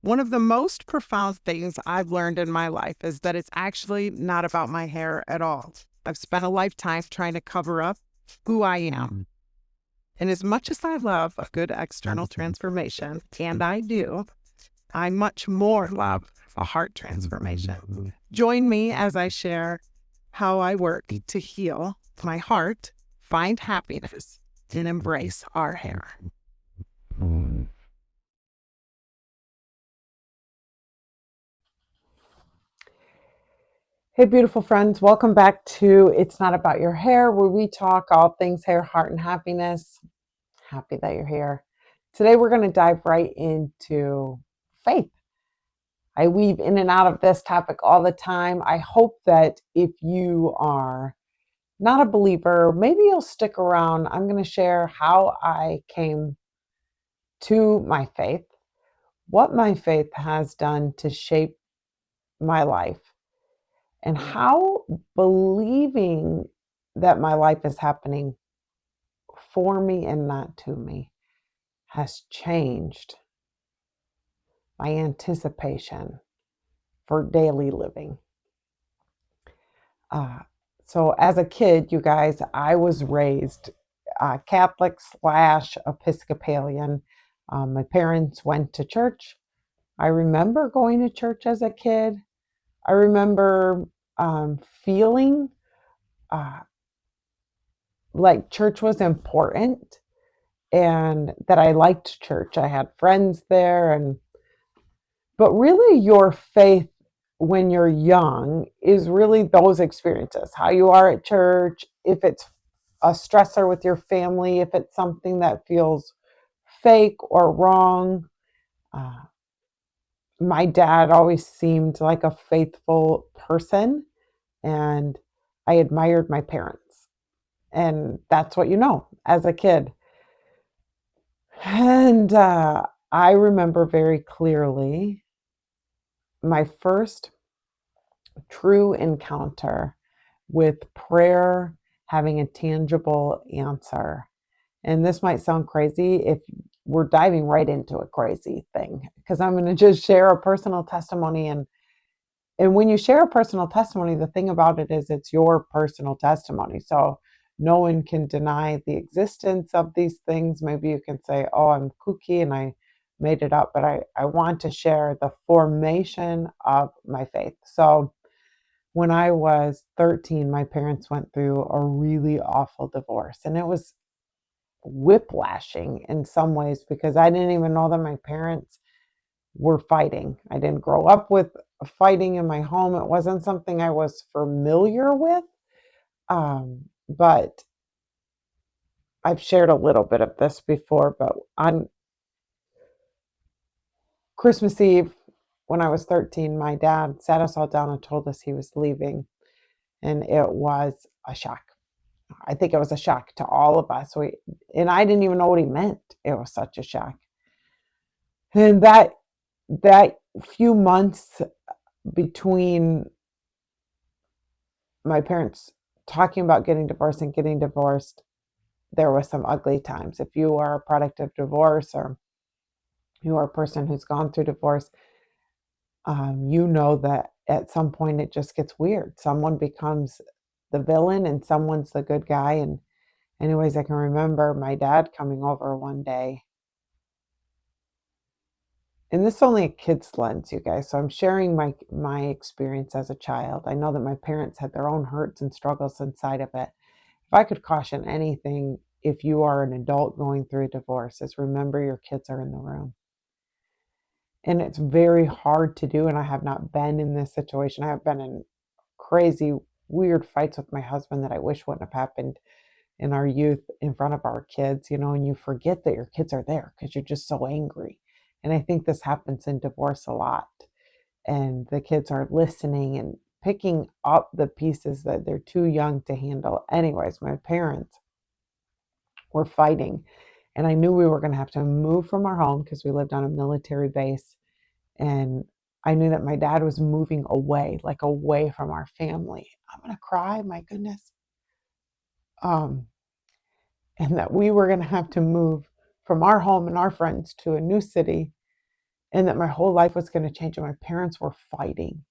One of the most profound things I've learned in my life is that it's actually not about my hair at all. I've spent a lifetime trying to cover up who I am. And as much as I love a good external transformation, and I do, I much more love a heart transformation. Join me as I share how I work to heal my heart, find happiness, and embrace our hair. Hey, beautiful friends. Welcome back to It's Not About Your Hair, where we talk all things hair, heart, and happiness. Happy that you're here. Today, we're going to dive right into faith. I weave in and out of this topic all the time. I hope that if you are not a believer, maybe you'll stick around. I'm going to share how I came to my faith, what my faith has done to shape my life, and how believing that my life is happening for me and not to me has changed my anticipation for daily living. Uh, so, as a kid, you guys, I was raised Catholic slash Episcopalian. My parents went to church. I remember going to church as a kid. I remember feeling uh, like church was important and that I liked church. I had friends there, and but really your faith when you're young is really those experiences, how you are at church, if it's a stressor with your family, if it's something that feels fake or wrong. Uh, my dad always seemed like a faithful person, and I admired my parents. And that's what you know as a kid. And I remember very clearly my first true encounter with prayer having a tangible answer. And this might sound crazy if we're diving right into a crazy thing, because I'm going to just share a personal testimony. And when you share a personal testimony, the thing about it is it's your personal testimony. So no one can deny the existence of these things. Maybe you can say, oh, I'm kooky and I made it up, but I want to share the formation of my faith. So when I was 13, my parents went through a really awful divorce, and it was whiplashing in some ways because I didn't even know that my parents were fighting. I didn't grow up with fighting in my home. It wasn't something I was familiar with. But I've shared a little bit of this before. But on Christmas Eve, when I was 13, my dad sat us all down and told us he was leaving. And it was a shock. I think it was a shock to all of us. And I didn't even know what he meant. It was such a shock. And that few months between my parents talking about getting divorced and getting divorced, there was some ugly times. If you are a product of divorce or you are a person who's gone through divorce, you know that at some point it just gets weird. Someone becomes the villain and someone's the good guy. And anyways, I can remember my dad coming over one day, and this is only a kid's lens, you guys. So I'm sharing my experience as a child. I know that my parents had their own hurts and struggles inside of it. If I could caution anything, if you are an adult going through a divorce, is remember your kids are in the room. And it's very hard to do. And I have not been in this situation. I have been in crazy, weird fights with my husband that I wish wouldn't have happened in our youth in front of our kids, and you forget that your kids are there because you're just so angry. And I think this happens in divorce a lot. And the kids are listening and picking up the pieces that they're too young to handle. Anyways, my parents were fighting, and I knew we were going to have to move from our home because we lived on a military base. And I knew that my dad was moving away, like away from our family. I'm going to cry, my goodness. Um, and that we were going to have to move from our home and our friends to a new city and that my whole life was going to change. And my parents were fighting.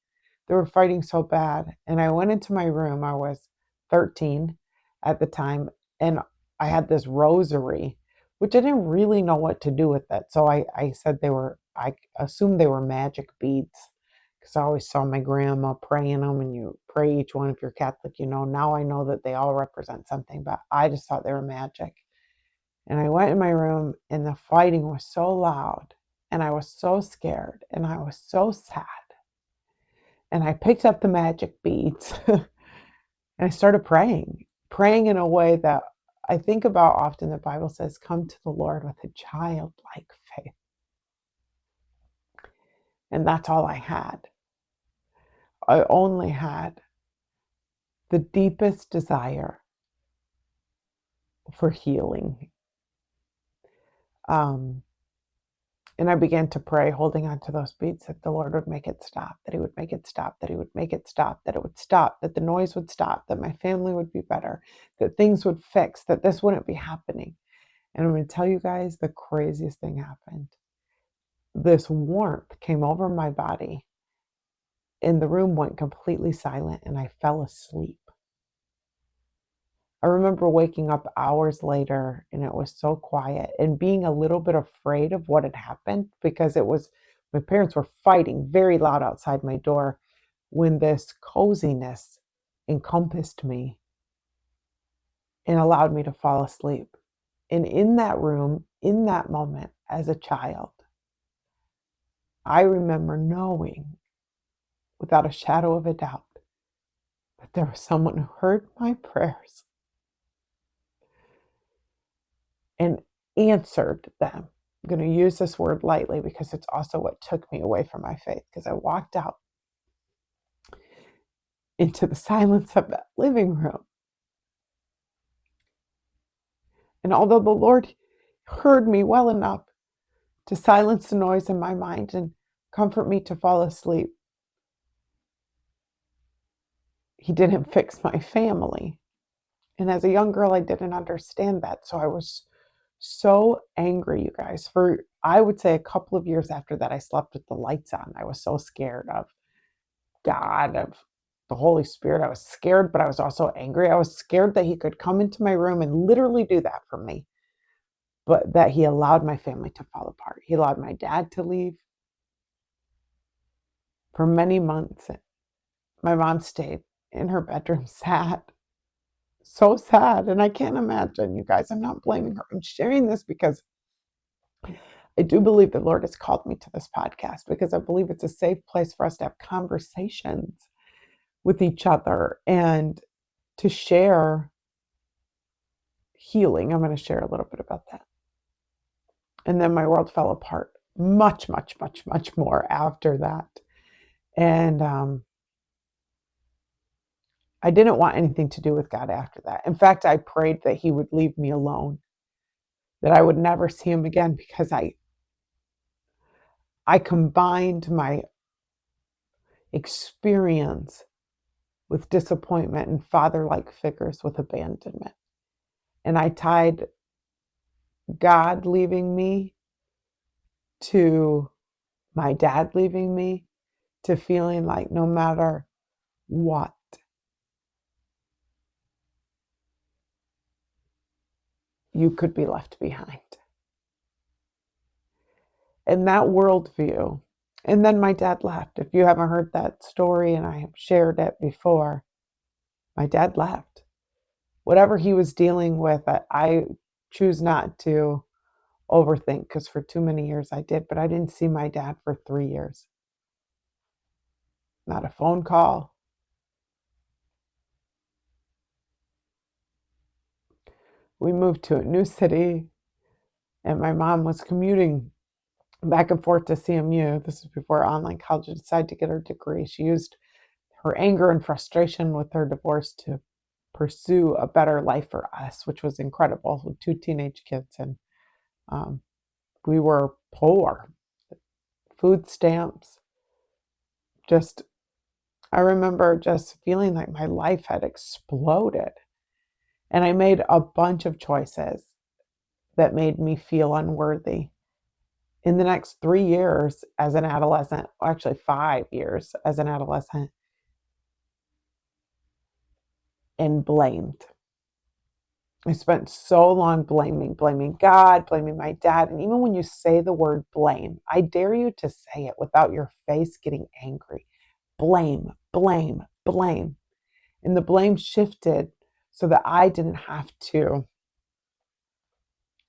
They were fighting so bad. And I went into my room. I was 13 at the time. And I had this rosary, which I didn't really know what to do with it. So I said I assumed they were magic beads because I always saw my grandma praying them, and you pray each one if you're Catholic. Now I know that they all represent something, but I just thought they were magic. And I went in my room, and the fighting was so loud, and I was so scared, and I was so sad. And I picked up the magic beads and I started praying in a way that I think about often. The Bible says, come to the Lord with a childlike faith. And that's all I had. I only had the deepest desire for healing. And I began to pray, holding on to those beads, that the Lord would make it stop, that He would make it stop, that He would make it stop, that it would stop, that the noise would stop, that my family would be better, that things would fix, that this wouldn't be happening. And I'm going to tell you guys, the craziest thing happened. This warmth came over my body, and the room went completely silent, and I fell asleep. I remember waking up hours later, and it was so quiet, and being a little bit afraid of what had happened, because my parents were fighting very loud outside my door, when this coziness encompassed me and allowed me to fall asleep. And in that room, in that moment, as a child, I remember knowing without a shadow of a doubt that there was someone who heard my prayers and answered them. I'm going to use this word lightly because it's also what took me away from my faith, because I walked out into the silence of that living room. And although the Lord heard me well enough to silence the noise in my mind and comfort me to fall asleep, He didn't fix my family. And as a young girl, I didn't understand that. So I was so angry, you guys. For, I would say, a couple of years after that, I slept with the lights on. I was so scared of God, of the Holy Spirit. I was scared, but I was also angry. I was scared that He could come into my room and literally do that for me, but that He allowed my family to fall apart. He allowed my dad to leave for many months. My mom stayed in her bedroom, sad, so sad. And I can't imagine, you guys. I'm not blaming her. I'm sharing this because I do believe the Lord has called me to this podcast, because I believe it's a safe place for us to have conversations with each other and to share healing. I'm going to share a little bit about that. And then my world fell apart much, much, much, much more after that. And I didn't want anything to do with God after that. In fact, I prayed that He would leave me alone, that I would never see Him again, because I combined my experience with disappointment and father-like figures with abandonment. And I tied God leaving me to my dad leaving me, to feeling like no matter what, you could be left behind. And that worldview. And then my dad left. If you haven't heard that story, and I have shared it before, my dad left. Whatever he was dealing with, I choose not to overthink, because for too many years I did, but I didn't see my dad for 3 years. Not a phone call. We moved to a new city, and my mom was commuting back and forth to CMU. This was before online college decided to get her degree. She used her anger and frustration with her divorce to pursue a better life for us, which was incredible, with 2 teenage kids. And we were poor. Food stamps. Just, I remember just feeling like my life had exploded. And I made a bunch of choices that made me feel unworthy in the next 3 years as an adolescent, actually 5 years as an adolescent, and blamed. I spent so long blaming God, blaming my dad. And even when you say the word blame, I dare you to say it without your face getting angry. Blame, blame, blame. And the blame shifted so that I didn't have to.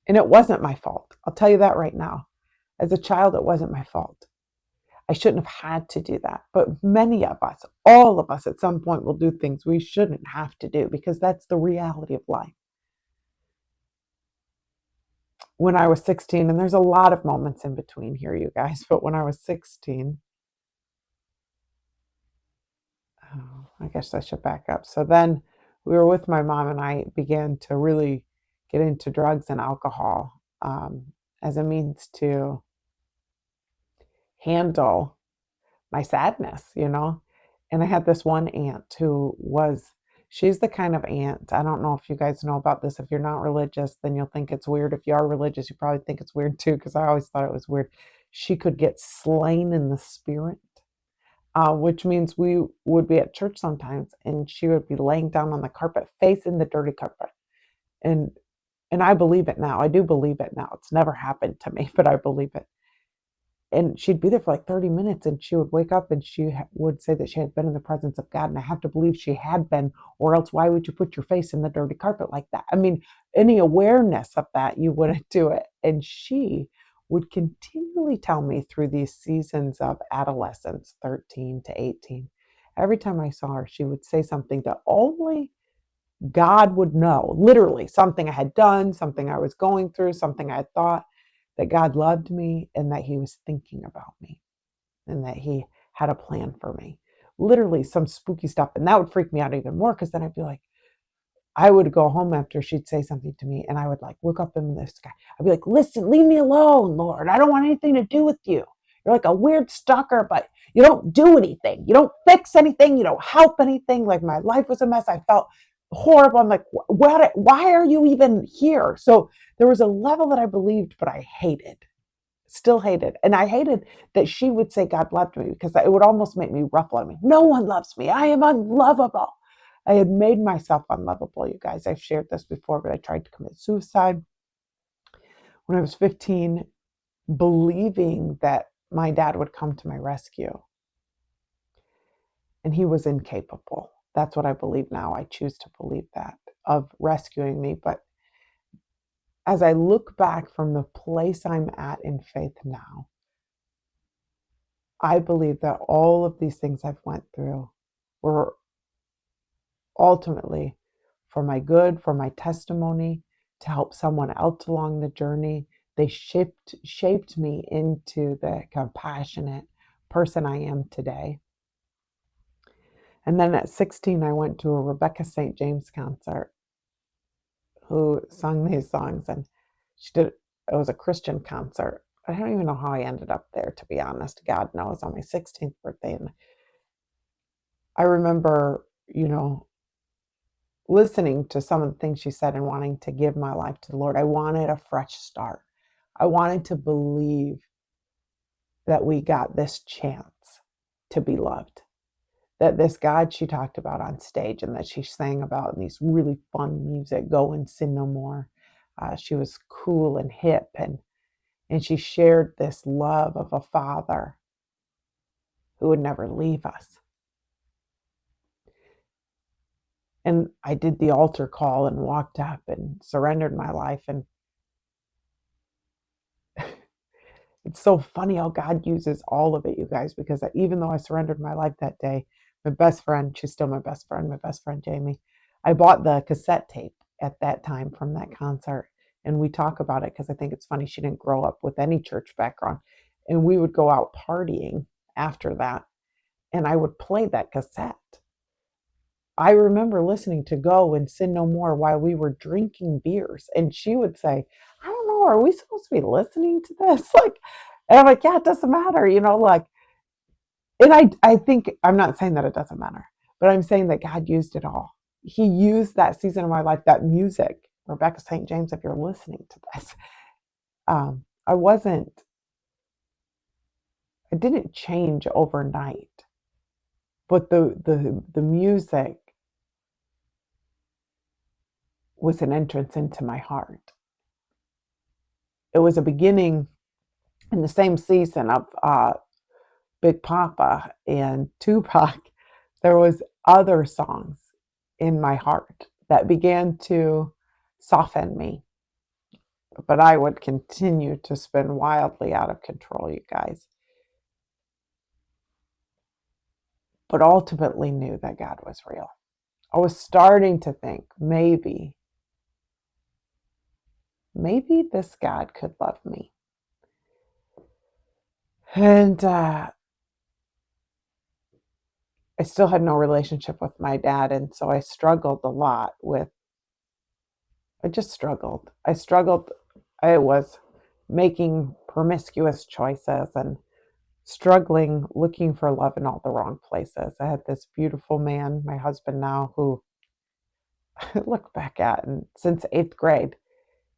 And it wasn't my fault. I'll tell you that right now. As a child, it wasn't my fault. I shouldn't have had to do that. But many of us, all of us at some point will do things we shouldn't have to do because that's the reality of life. When I was 16, and there's a lot of moments in between here, you guys, but when I was 16, oh, I guess I should back up. So then we were with my mom, and I began to really get into drugs and alcohol as a means to handle my sadness. And I had this one aunt she's the kind of aunt, I don't know if you guys know about this. If you're not religious, then you'll think it's weird. If you are religious, you probably think it's weird too, because I always thought it was weird. She could get slain in the spirit, which means we would be at church sometimes, and she would be laying down on the carpet, facing the dirty carpet. And and I believe it now. I do believe it now. It's never happened to me, but I believe it. And she'd be there for like 30 minutes, and she would wake up, and she would say that she had been in the presence of God. And I have to believe she had been, or else why would you put your face in the dirty carpet like that? I mean, any awareness of that, you wouldn't do it. And she would continually tell me through these seasons of adolescence, 13 to 18. Every time I saw her, she would say something that only God would know, literally something I had done, something I was going through, something I had thought, that God loved me and that he was thinking about me and that he had a plan for me. Literally some spooky stuff. And that would freak me out even more, because then I'd be like, I would go home after she'd say something to me, and I would like look up in the sky. I'd be like, listen, leave me alone, Lord. I don't want anything to do with you. You're like a weird stalker, but you don't do anything. You don't fix anything. You don't help anything. Like my life was a mess. I felt horrible. I'm like, why are you even here? So there was a level that I believed, but I hated, still hated. And I hated that she would say God loved me, because it would almost make me ruffle. I mean, no one loves me. I am unlovable. I had made myself unlovable, you guys. I've shared this before, but I tried to commit suicide when I was 15, believing that my dad would come to my rescue. And he was incapable. That's what I believe now. I choose to believe that, of rescuing me. But as I look back from the place I'm at in faith now, I believe that all of these things I've went through were ultimately for my good, for my testimony, to help someone else along the journey. They shaped me into the compassionate person I am today. And then at 16, I went to a Rebecca St. James concert, who sung these songs, and it was a Christian concert. I don't even know how I ended up there, to be honest. God knows, on my 16th birthday. And I remember, listening to some of the things she said and wanting to give my life to the Lord. I wanted a fresh start. I wanted to believe that we got this chance to be loved. That this God she talked about on stage and that she sang about in these really fun music, Go and Sin No More. She was cool and hip, and she shared this love of a father who would never leave us. And I did the altar call and walked up and surrendered my life. And it's so funny how God uses all of it, you guys, because even though I surrendered my life that day, my best friend, she's still my best friend Jamie, I bought the cassette tape at that time from that concert. And we talk about it because I think it's funny. She didn't grow up with any church background. And we would go out partying after that, and I would play that cassette. I remember listening to Go and Sin No More while we were drinking beers. And she would say, I don't know, are we supposed to be listening to this? Like, and I'm like, yeah, it doesn't matter, like, and I think, I'm not saying that it doesn't matter, but I'm saying that God used it all. He used that season of my life, that music. Rebecca St. James, if you're listening to this, I wasn't I didn't change overnight, but the music was an entrance into my heart. It was a beginning in the same season of Big Papa and Tupac. There was other songs in my heart that began to soften me, but I would continue to spin wildly out of control, you guys. But ultimately knew that God was real. I was starting to think maybe this God could love me. And I still had no relationship with my dad. And so I struggled a lot with, I just struggled. I struggled. I was making promiscuous choices and struggling, looking for love in all the wrong places. I had this beautiful man, my husband now, who I look back at, and since 8th grade,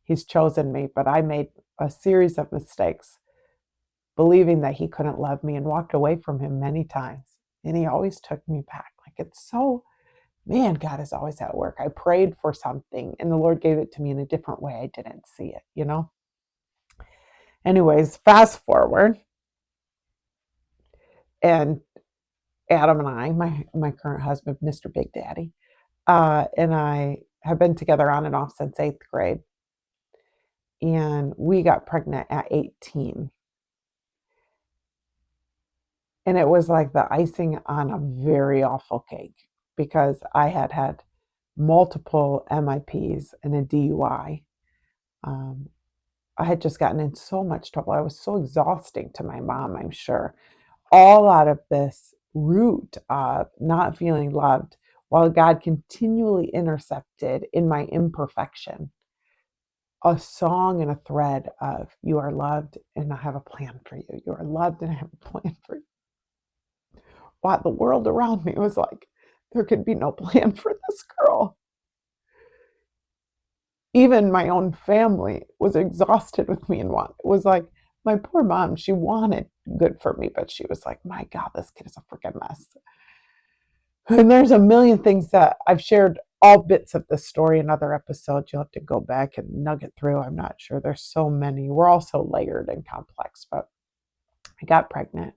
he's chosen me, but I made a series of mistakes, believing that he couldn't love me and walked away from him many times. And he always took me back. Like, it's so, man, God is always at work. I prayed for something and the Lord gave it to me in a different way. I didn't see it, you know? Anyways, fast forward, and Adam and I, my current husband, Mr. Big Daddy, and I have been together on and off since 8th grade. And we got pregnant at 18. And it was like the icing on a very awful cake because I had had multiple MIPs and a DUI. Um, I had just gotten in so much trouble. I was so exhausting to my mom, I'm sure. All out of this root of not feeling loved, while God continually intercepted in my imperfection a song and a thread of, you are loved and I have a plan for you. You are loved and I have a plan for you. While the world around me was like, there could be no plan for this girl. Even my own family was exhausted with me and it was like, my poor mom, she wanted good for me, but she was like, my God, this kid is a freaking mess. And there's a million things that I've shared, all bits of this story in other episodes. You'll have to go back and nugget through. I'm not sure. There's so many. We're all so layered and complex, but I got pregnant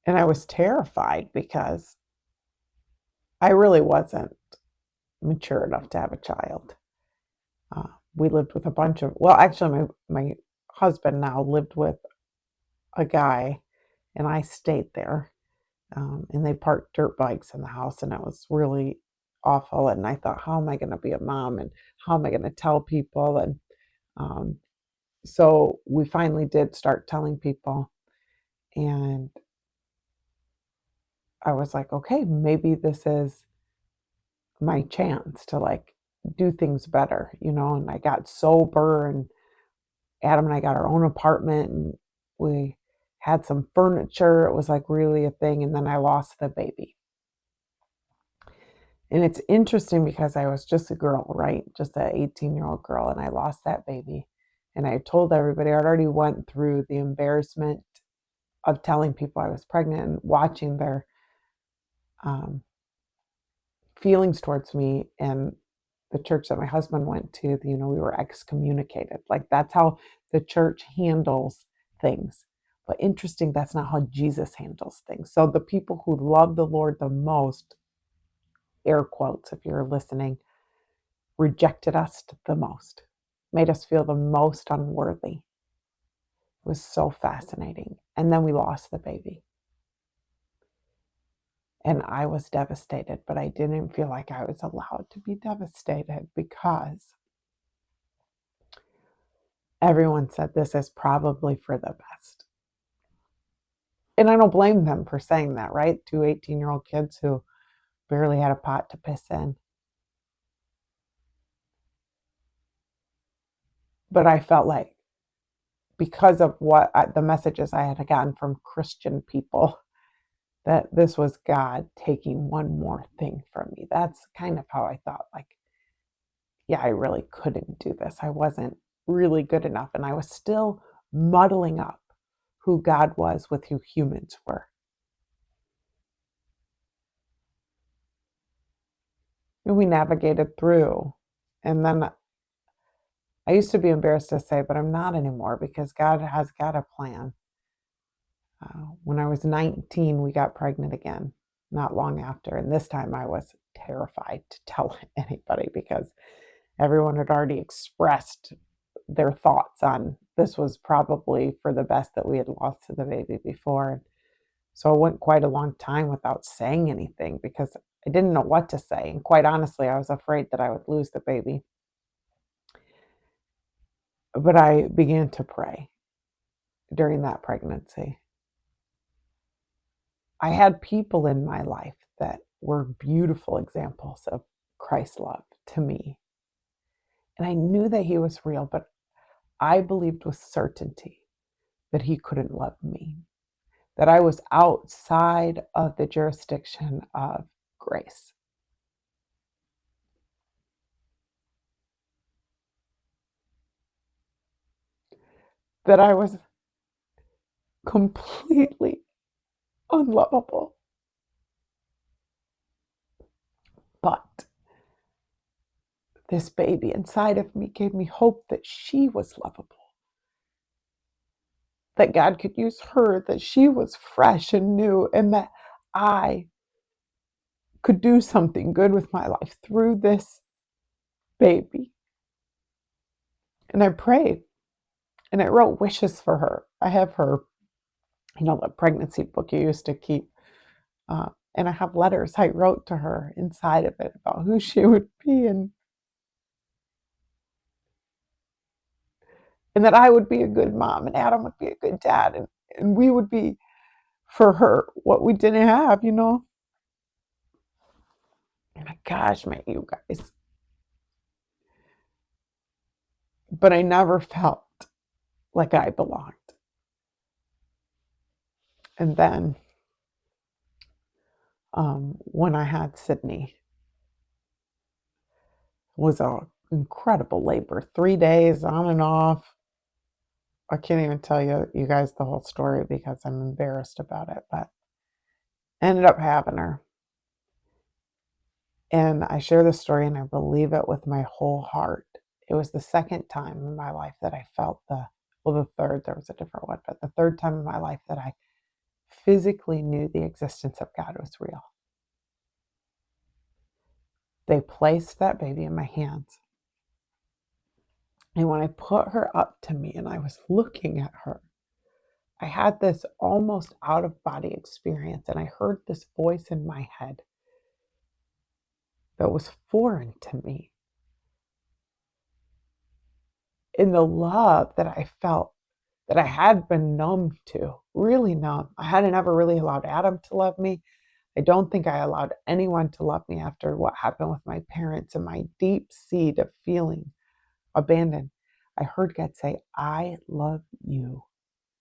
and I was terrified because I really wasn't mature enough to have a child. We lived with a bunch of, well, actually, my husband now lived with a guy, and I stayed there. And they parked dirt bikes in the house, and it was really awful. And I thought, how am I going to be a mom, and how am I going to tell people? And um, so we finally did start telling people, and I was like, okay, maybe this is my chance to like do things better, you know. And I got sober, and Adam and I got our own apartment, and we had some furniture. It was like really a thing. And then I lost the baby. And it's interesting because I was just a girl, right? Just an 18-year-old girl. And I lost that baby. And I told everybody, I already went through the embarrassment of telling people I was pregnant and watching their um, feelings towards me. And the church that my husband went to, you know, we were excommunicated. Like, that's how the church handles things. But interesting, that's not how Jesus handles things. So the people who love the Lord the most, air quotes if you're listening, rejected us the most, made us feel the most unworthy. It was so fascinating. And then we lost the baby. And I was devastated, but I didn't feel like I was allowed to be devastated because everyone said this is probably for the best. And I don't blame them for saying that, right? Two 18-year-old kids who barely had a pot to piss in. But I felt like because of the messages I had gotten from Christian people, that this was God taking one more thing from me. That's kind of how I thought, like, yeah, I really couldn't do this. I wasn't really good enough. And I was still muddling up who God was with who humans were. And we navigated through. And then I used to be embarrassed to say, but I'm not anymore because God has got a plan. When I was 19, we got pregnant again, not long after. And this time I was terrified to tell anybody because everyone had already expressed their thoughts on this was probably for the best that we had lost the baby before. So I went quite a long time without saying anything because I didn't know what to say. And quite honestly, I was afraid that I would lose the baby. But I began to pray during that pregnancy. I had people in my life that were beautiful examples of Christ's love to me. And I knew that he was real, but I believed with certainty that he couldn't love me, that I was outside of the jurisdiction of grace. That I was completely unlovable. But this baby inside of me gave me hope that she was lovable, that God could use her, that she was fresh and new, and that I could do something good with my life through this baby. And I prayed and I wrote wishes for her. I have her, the pregnancy book you used to keep. And I have letters I wrote to her inside of it about who she would be and that I would be a good mom and Adam would be a good dad and we would be for her what we didn't have. My gosh, man, you guys. But I never felt like I belonged. And then when I had Sydney, was an incredible labor, 3 days on and off. I can't even tell you guys the whole story because I'm embarrassed about it, but I ended up having her. And I share this story and I believe it with my whole heart. It was the second time in my life that I felt the third, there was a different one, but the third time in my life that I physically knew the existence of God was real. They placed that baby in my hands. And when I put her up to me and I was looking at her, I had this almost out of body experience. And I heard this voice in my head that was foreign to me. In the love that I felt that I had been numb to, really numb. I hadn't ever really allowed Adam to love me. I don't think I allowed anyone to love me after what happened with my parents and my deep seed of feeling abandoned. I heard God say, I love you,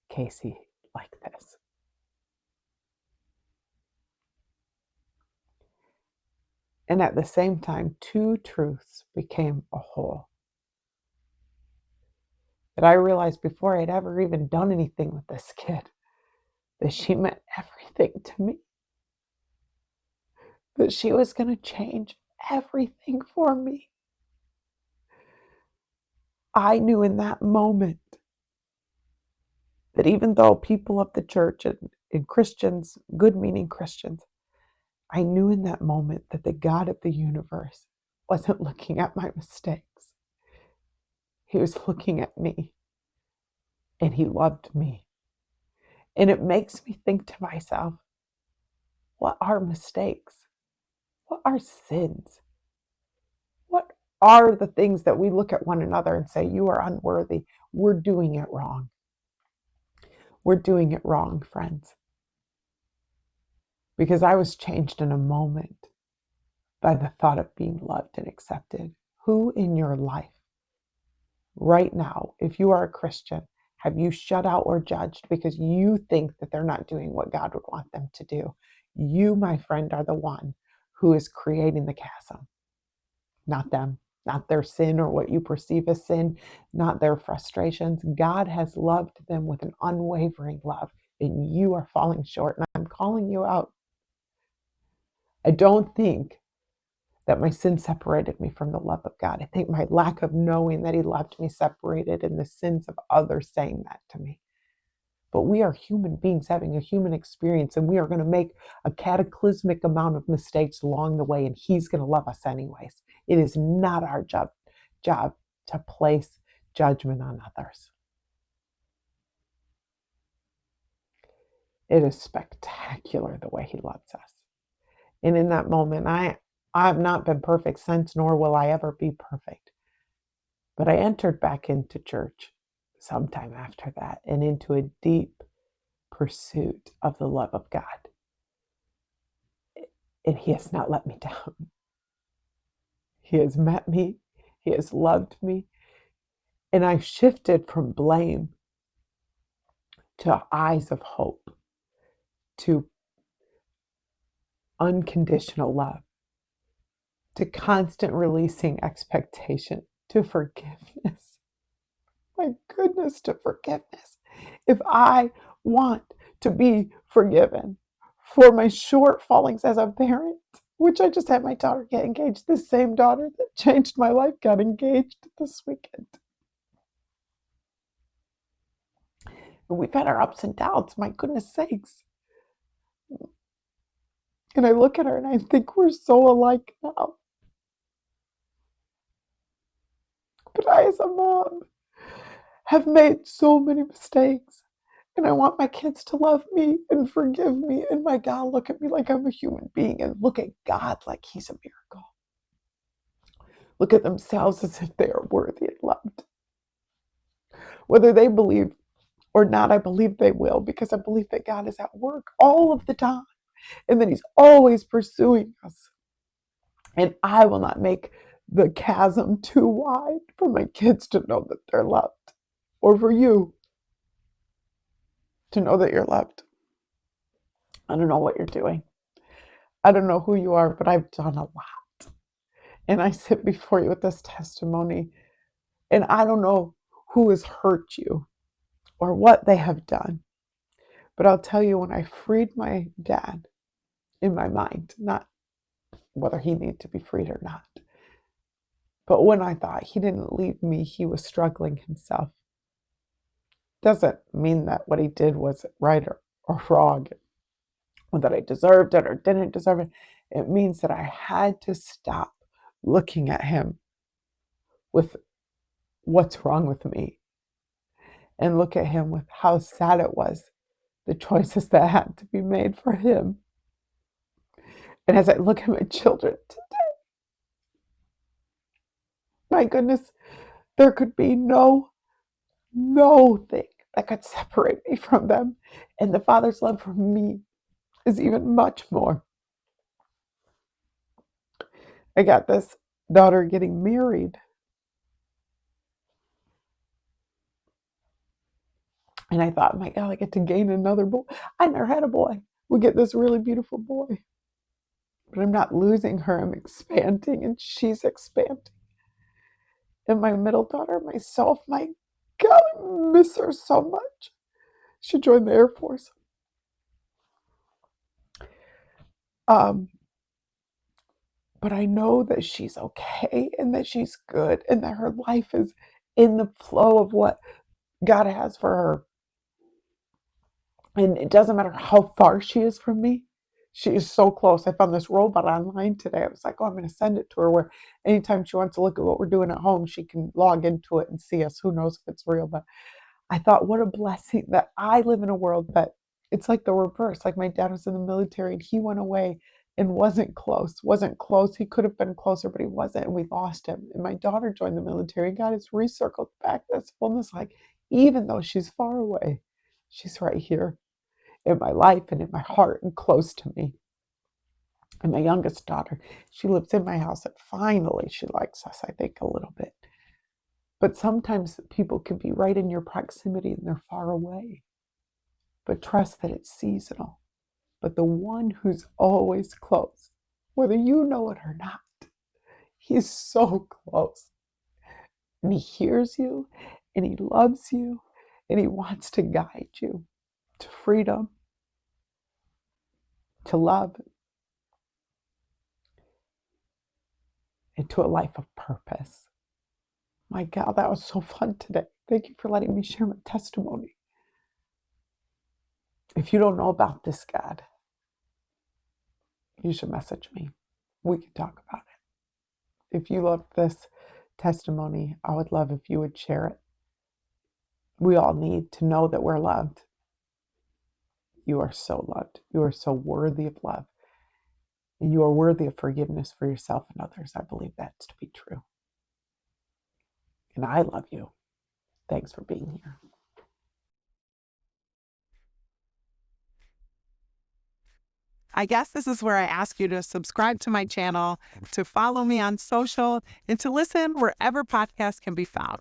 Casey, like this. And at the same time, two truths became a whole. That I realized before I'd ever even done anything with this kid, that she meant everything to me. That she was going to change everything for me. I knew in that moment that even though people of the church and Christians, good meaning Christians, I knew in that moment that the God of the universe wasn't looking at my mistakes. He was looking at me and he loved me. And it makes me think to myself, what are mistakes? What are sins? What are the things that we look at one another and say, you are unworthy? We're doing it wrong. We're doing it wrong, friends. Because I was changed in a moment by the thought of being loved and accepted. Who in your life right now, if you are a Christian, have you shut out or judged because you think that they're not doing what God would want them to do? You, my friend, are the one who is creating the chasm, not them, not their sin or what you perceive as sin, not their frustrations. God has loved them with an unwavering love, and you are falling short, and I'm calling you out. I don't think that my sin separated me from the love of God. I think my lack of knowing that He loved me separated in the sins of others saying that to me. But we are human beings having a human experience, and we are going to make a cataclysmic amount of mistakes along the way, and He's going to love us anyways. It is not our job to place judgment on others. It is spectacular the way He loves us. And in that moment, I've not been perfect since, nor will I ever be perfect. But I entered back into church sometime after that and into a deep pursuit of the love of God. And He has not let me down. He has met me. He has loved me. And I've shifted from blame to eyes of hope, to unconditional love, to constant releasing expectation, to forgiveness. My goodness, to forgiveness. If I want to be forgiven for my shortfallings as a parent, which I just had my daughter get engaged, the same daughter that changed my life got engaged this weekend. And we've had our ups and downs, my goodness sakes. And I look at her and I think we're so alike now. But I, as a mom, have made so many mistakes. And I want my kids to love me and forgive me. And my God, look at me like I'm a human being and look at God like He's a miracle. Look at themselves as if they are worthy and loved. Whether they believe or not, I believe they will, because I believe that God is at work all of the time and that He's always pursuing us. And I will not make the chasm too wide for my kids to know that they're loved, or for you to know that you're loved. I don't know what you're doing. I don't know who you are, but I've done a lot. And I sit before you with this testimony, and I don't know who has hurt you or what they have done. But I'll tell you, when I freed my dad in my mind, not whether he needed to be freed or not, but when I thought he didn't leave me, he was struggling himself. Doesn't mean that what he did was right or wrong, or that I deserved it or didn't deserve it. It means that I had to stop looking at him with what's wrong with me and look at him with how sad it was, the choices that had to be made for him. And as I look at my children today, my goodness, there could be no thing that could separate me from them. And the Father's love for me is even much more. I got this daughter getting married. And I thought, my God, I get to gain another boy. I never had a boy. We get this really beautiful boy. But I'm not losing her. I'm expanding, and she's expanding. And my middle daughter, myself, my God, I miss her so much. She joined the Air Force. But I know that she's okay and that she's good and that her life is in the flow of what God has for her. And it doesn't matter how far she is from me. She is so close. I found this robot online today. I was like, oh, I'm going to send it to her where anytime she wants to look at what we're doing at home, she can log into it and see us. Who knows if it's real? But I thought, what a blessing that I live in a world that it's like the reverse. Like my dad was in the military and he went away and wasn't close. He could have been closer, but he wasn't. And we lost him. And my daughter joined the military and God has recircled back this fullness. Like, even though she's far away, she's right here in my life and in my heart and close to me. And my youngest daughter, she lives in my house and finally she likes us, I think, a little bit. But sometimes people can be right in your proximity and they're far away. But trust that it's seasonal. But the one who's always close, whether you know it or not, He's so close. And he hears you, and he loves you, and he wants to guide you to freedom, to love, and to a life of purpose. My God, that was so fun today. Thank you for letting me share my testimony. If you don't know about this God, you should message me. We can talk about it. If you love this testimony, I would love if you would share it. We all need to know that we're loved. You are so loved. You are so worthy of love. And you are worthy of forgiveness for yourself and others. I believe that's to be true. And I love you. Thanks for being here. I guess this is where I ask you to subscribe to my channel, to follow me on social, and to listen wherever podcasts can be found.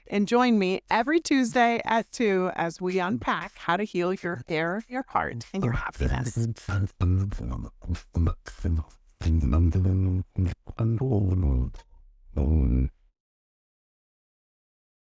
And join me every Tuesday at 2 as we unpack how to heal your hair, your heart, and your happiness.